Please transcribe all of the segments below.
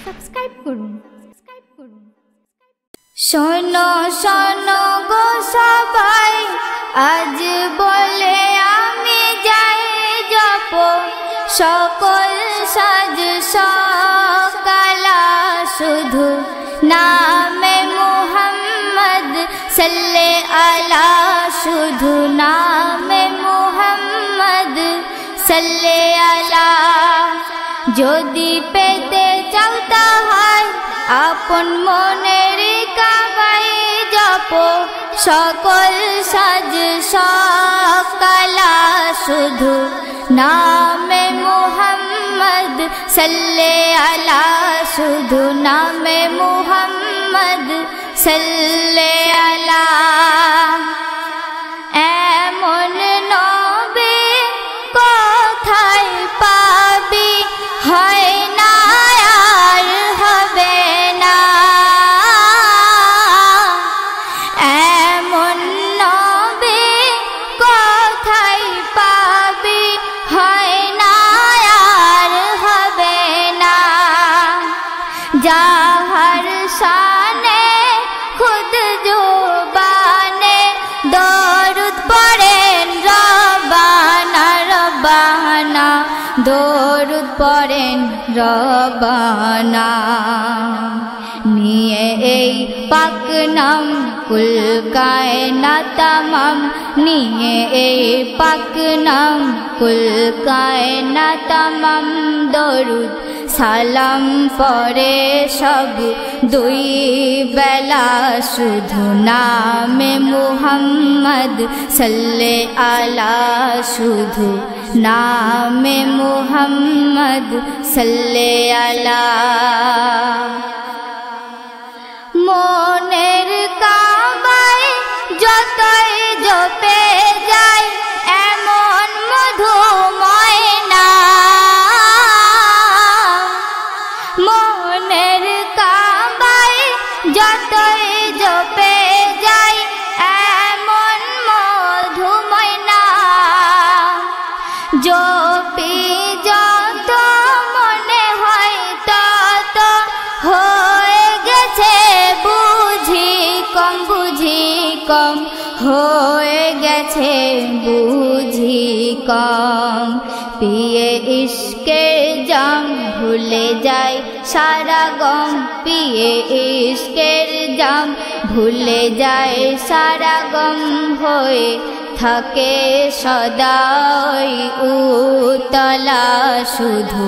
Subscribe করুন। শোনো শোনো গো সবাই, আজ বলে আমি যাই জপ সকল সাজ সকালা শুধু নামে মুহাম্মদ সাল্লে আলা, শুধু নামে মুহাম্মদ সাল্লে আলা। যদি পেতে চাও তাহার আপন মনের কাবাই জপ সকল সাজ সকালা শুধু নামে মুহাম্মদ সাল্লে আলা, শুধু নামে মুহাম্মদ সাল্লে আলা। এমন নবী কোথায় পাবি, হয় না আর হবে না। এমন নবী কোথায় পাবি, হয় না আর হবে না। যাহার শানে খুদ জুবানে দরুদ পড়েন রব্বানা রব্বানা, দরুদ পড়েন রব্বানা। নিয়ে এই পাক নাম কুল কায়নাত তামাম, নিয়ে এই পাক নাম কুল কায়নাত তামাম। দরুদ সালাম পড়ে সব দুই বেলা, শুধু নামে মুহাম্মদ সাল্লে আলা, শুধু নামে মুহাম্মদ সাল্লে আলা। মনের কাবায় যতই জপে যায় এমন মধুময় নাম, মনের কাবায় যতই জপে যায় এমন মধুময় নাম। জপি যত মনে হয় তত হয়ে গেছে বুঝি কম, বুঝি কম হয়ে গেছে বুঝি কম। পিয়ে ইশকের জাম ভুলে যায় সারা গম, পিয়ে ইশকের জাম ভুলে যায় সারা গম। হয়ে থাকে সদাই উতলা শুধু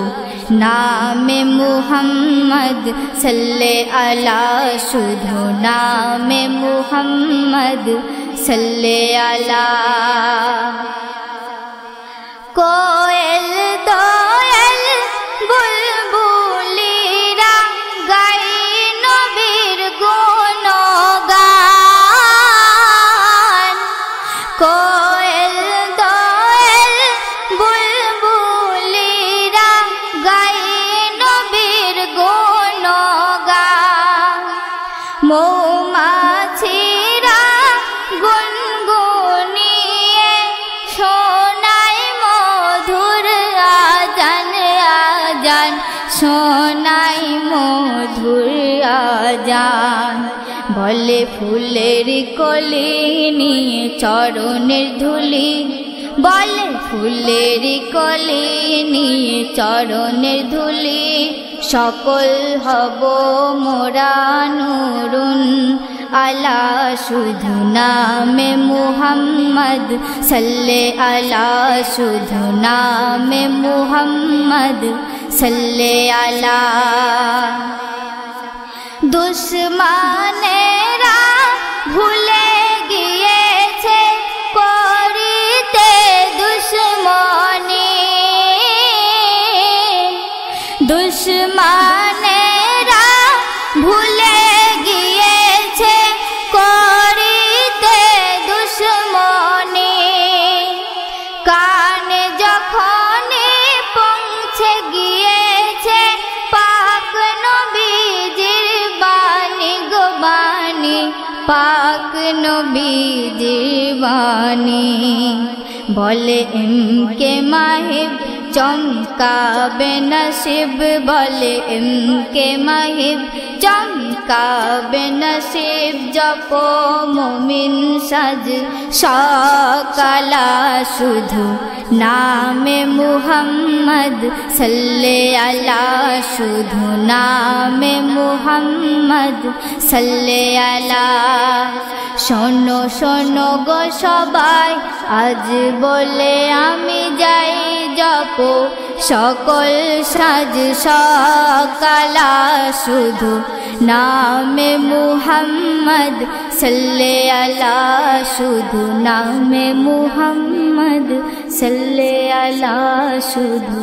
নামে মুহাম্মদ সাল্লে আলা, শুধু নামে মুহাম্মদ সাল্লে আলা। কোয়েল দোয়েল বুলবুলিরা গাই নবীর গুণগান, কোয়েল দোয়েল বুলবুলিরা গাই নবীর গুণগান। মৌমাছিরা গুনগুনিয়ে শোনায় মধুর আজান, আজান শোনায় মধুর আজান। বলে ফুলের কলি নিয়ে চরণের ধুলি, বলে ফুলের কলি নিয়ে চরণের ধুলি। সকল হব মোরা নূরুন আলা, শুধু নামে মুহাম্মদ সাল্লে আলা, শুধু নামে মুহাম্মদ সাল্লে আলা। দুশ্মনেরা ভুলে গিয়েছে করিতে দুশ্মনী, দুশ্মনেরা ভুলে গিয়েছে করিতে দুশ্মনী। কানে যখন পৌঁছে গিয়েছে পাক নবীজির বাণী গো বাণী, পাক নবীজির বাণী। বলে এমকে মাহিব চমকাবে নসিব বলে ইনকে মাহিব চমকাবে নসিব জপো মুমিন সাজ সকালা শুধু নামে মুহাম্মদ সাল্লে আলা শুধু নামে মুহাম্মদ সাল্লে আলা শোনো শোনো গো সবাই আজ বলে আমি যাই জপো সকল সাজ সকালা শুধু নামে মুহাম্মদ সাল্লে আলা শুধু নামে মুহাম্মদ সাল্লে আলা শুধু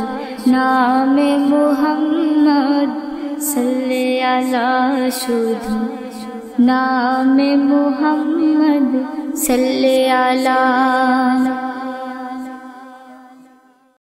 নামে মুহাম্মদ সাল্লে আলা শুধু নামে মুহাম্মদ সাল্লে আলা